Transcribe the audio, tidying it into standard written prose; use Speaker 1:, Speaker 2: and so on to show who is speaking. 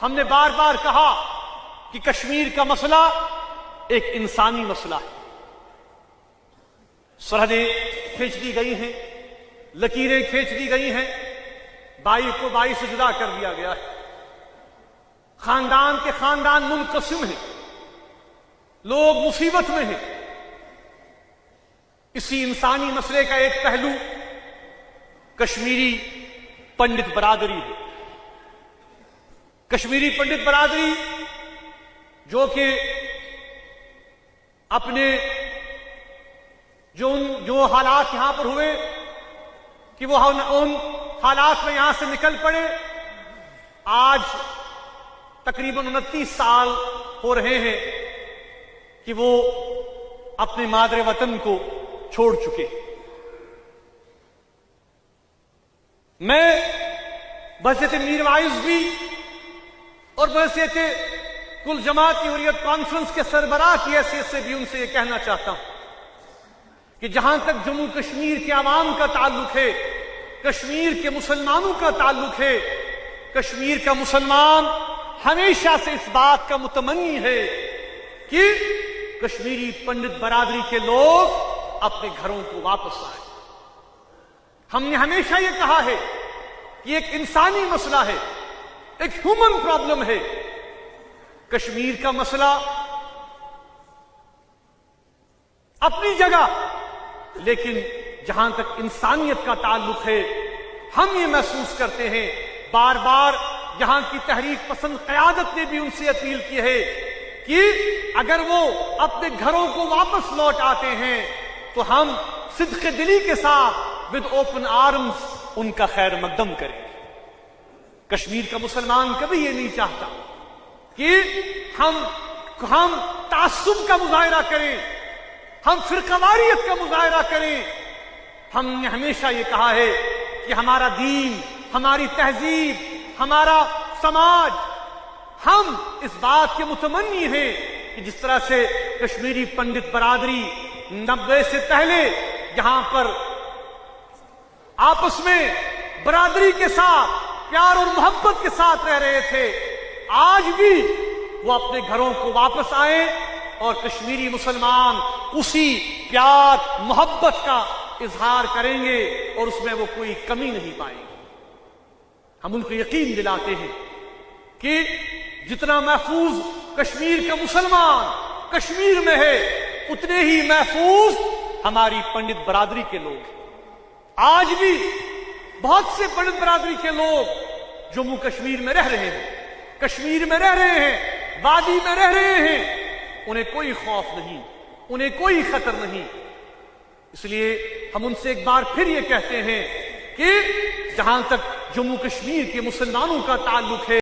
Speaker 1: हमने बार बार कहा कि कश्मीर का मसला एक इंसानी मसला है। सरहदें खींच दी गई हैं, लकीरें खींच दी गई हैं, बाई को बाई से जुदा कर दिया गया है, खानदान के खानदान मुनकसिम हैं, लोग मुसीबत में हैं। इसी इंसानी मसले का एक पहलू कश्मीरी पंडित बरादरी है। कश्मीरी पंडित बरादरी जो कि अपने जो हालात यहां पर हुए कि वो उन हालात में यहां से निकल पड़े। आज तकरीबन 29 साल हो रहे हैं कि वो अपने मादरे वतन को छोड़ चुके। मैं बहसीत मीरवाइज भी और बहसीत कुल जमात की हुर्रियत कॉन्फ्रेंस के सरबराह की हैसियत से भी उनसे यह कहना चाहता हूं कि जहां तक जम्मू कश्मीर के आवाम का ताल्लुक है, कश्मीर के मुसलमानों का ताल्लुक है, कश्मीर का मुसलमान हमेशा से इस बात का मुतमन्नी है कि कश्मीरी पंडित बरादरी के लोग अपने घरों को वापस आए। हमने हमेशा यह कहा है कि एक इंसानी मसला है, एक ह्यूमन प्रॉब्लम है। कश्मीर का मसला अपनी जगह, लेकिन जहां तक इंसानियत का ताल्लुक है, हम ये महसूस करते हैं, बार बार यहां की तहरीक पसंद क़यादत ने भी उनसे अपील की है कि अगर वो अपने घरों को वापस लौट आते हैं तो हम सिद्क़ दिली के साथ विद ओपन आर्म्स उनका खैर मकदम करें। कश्मीर का मुसलमान कभी ये नहीं चाहता कि हम तासुब का मुजाहिरा करें, हम फिरकावारियत का मुजाहिरा करें। हमने हमेशा ये कहा है कि हमारा दीन, हमारी तहजीब, हमारा समाज, हम इस बात के मुतमन्नी हैं कि जिस तरह से कश्मीरी पंडित बरादरी 90 से पहले यहां पर आपस में बरादरी के साथ प्यार और मोहब्बत के साथ रह रहे थे, आज भी वो अपने घरों को वापस आए और कश्मीरी मुसलमान उसी प्यार मोहब्बत का इजहार करेंगे और उसमें वो कोई कमी नहीं पाएंगे। हम उनको यकीन दिलाते हैं कि जितना महफूज कश्मीर का मुसलमान कश्मीर में है, उतने ही महफूज हमारी पंडित बरादरी के लोग हैं। आज भी बहुत से पंडित बरादरी के लोग जम्मू कश्मीर में रह रहे हैं, कश्मीर में रह रहे हैं, वादी में रह रहे हैं, उन्हें कोई खौफ नहीं, उन्हें कोई खतर नहीं। इसलिए हम उनसे एक बार फिर ये कहते हैं कि जहां तक जम्मू कश्मीर के मुसलमानों का ताल्लुक है,